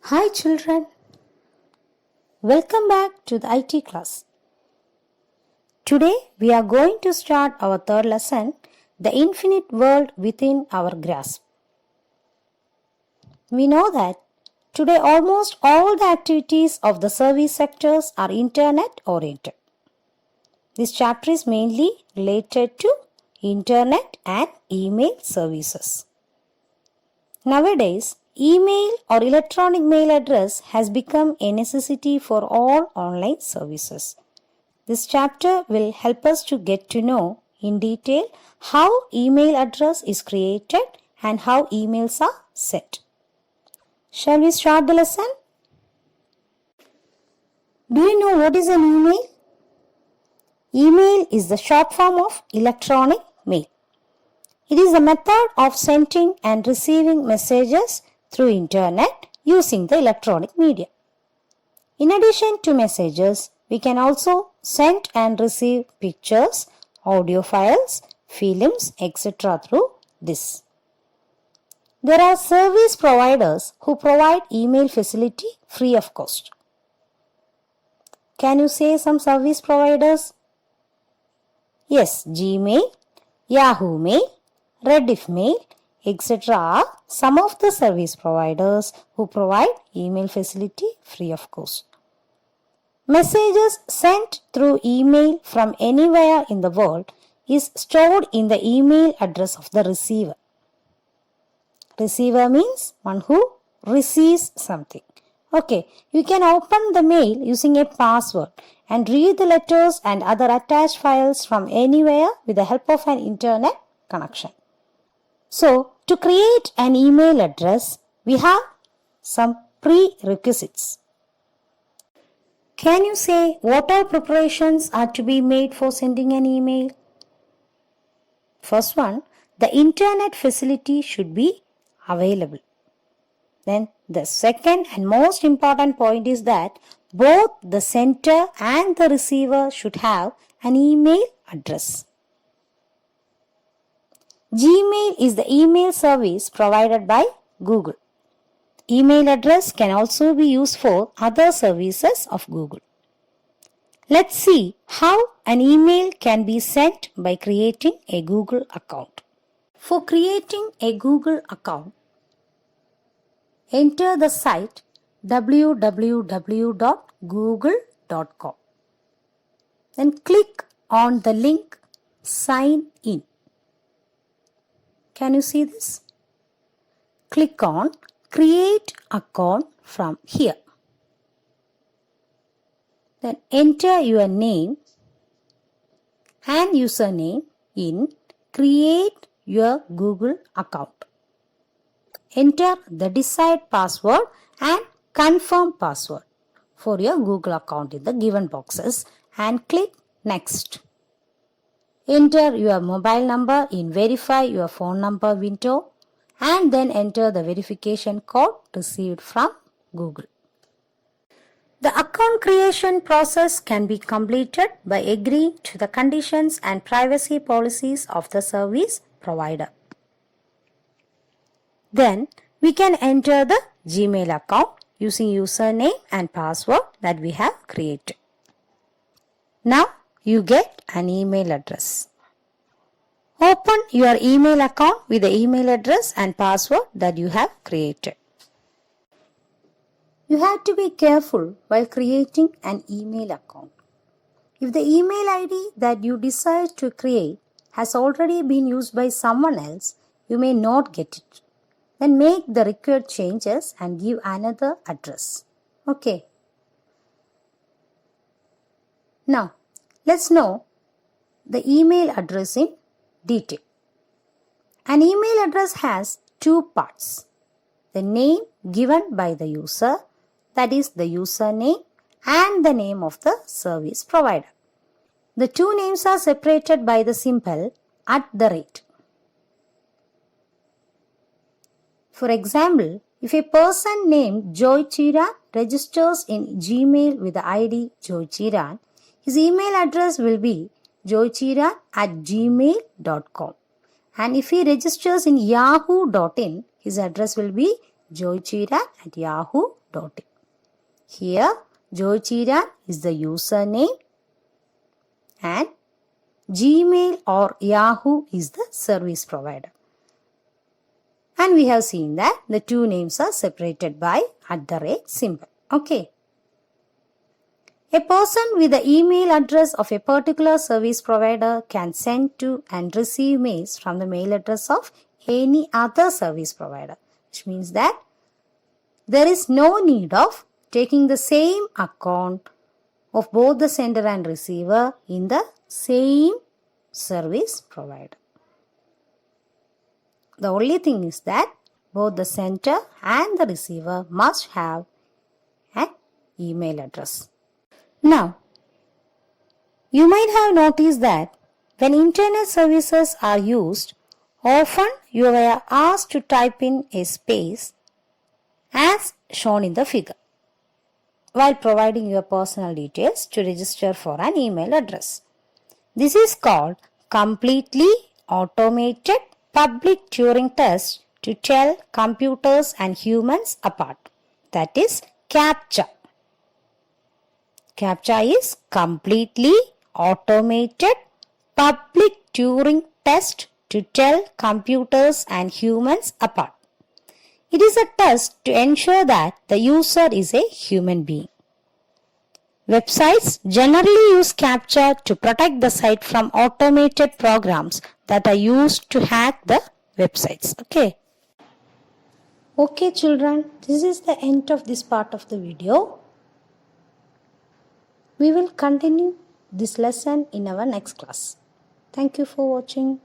Hi children, welcome back to the IT class. Today we are going to start our third lesson, the infinite world within our grasp. We know that today almost all the activities of the service sectors are internet oriented. This chapter is mainly related to internet and email services. Nowadays, email or electronic mail address has become a necessity for all online services. This chapter will help us to get to know in detail how email address is created and how emails are sent. Shall we start the lesson? Do you know what is an email? Email is the short form of electronic mail. It is a method of sending and receiving messages through internet using the electronic media. In addition to messages, we can also send and receive pictures, audio files, films, etc. through this. There are service providers who provide email facility free of cost. Can you say some service providers? Yes, Gmail, Yahoo Mail, Rediff Mail, etc. are some of the service providers who provide email facility free of cost. Messages sent through email from anywhere in the world is stored in the email address of the receiver. Receiver means one who receives something. Okay, you can open the mail using a password and read the letters and other attached files from anywhere with the help of an internet connection. So, to create an email address, we have some prerequisites. Can you say what all preparations are to be made for sending an email? First one, the internet facility should be available. Then the second and most important point is that both the sender and the receiver should have an email address. Gmail is the email service provided by Google. Email address can also be used for other services of Google. Let's see how an email can be sent by creating a Google account. For creating a Google account, enter the site www.google.com. Then click on the link Sign In. Can you see this? Click on Create Account from here. Then enter your name and username in Create Your Google Account. Enter the desired password and confirm password for your Google account in the given boxes and click Next. Enter your mobile number in Verify Your Phone Number window and then enter the verification code received from Google. The account creation process can be completed by agreeing to the conditions and privacy policies of the service provider. Then we can enter the Gmail account using username and password that we have created. Now you get an email address. Open your email account with the email address and password that you have created. You have to be careful while creating an email account. If the email ID that you decide to create has already been used by someone else, you may not get it. Then make the required changes and give another address. Okay. Now, let's know the email address in detail. An email address has two parts. The name given by the user, that is the username, and the name of the service provider. The two names are separated by the symbol @. For example, if a person named Joy Chiran registers in Gmail with the ID Joy Chiran, his email address will be joychiran@gmail.com. And if he registers in yahoo.in, his address will be joychiran@yahoo.in. Here, Joychiran is the username and Gmail or Yahoo is the service provider. And we have seen that the two names are separated by @ symbol. Okay. A person with the email address of a particular service provider can send to and receive mails from the mail address of any other service provider, which means that there is no need of taking the same account of both the sender and receiver in the same service provider. The only thing is that both the sender and the receiver must have an email address. Now, you might have noticed that when internet services are used, often you are asked to type in a space as shown in the figure while providing your personal details to register for an email address. This is called completely automated public Turing test to tell computers and humans apart. That is CAPTCHA. CAPTCHA is completely automated public Turing test to tell computers and humans apart. It is a test to ensure that the user is a human being. Websites generally use CAPTCHA to protect the site from automated programs that are used to hack the websites. Okay children, this is the end of this part of the video. We will continue this lesson in our next class. Thank you for watching.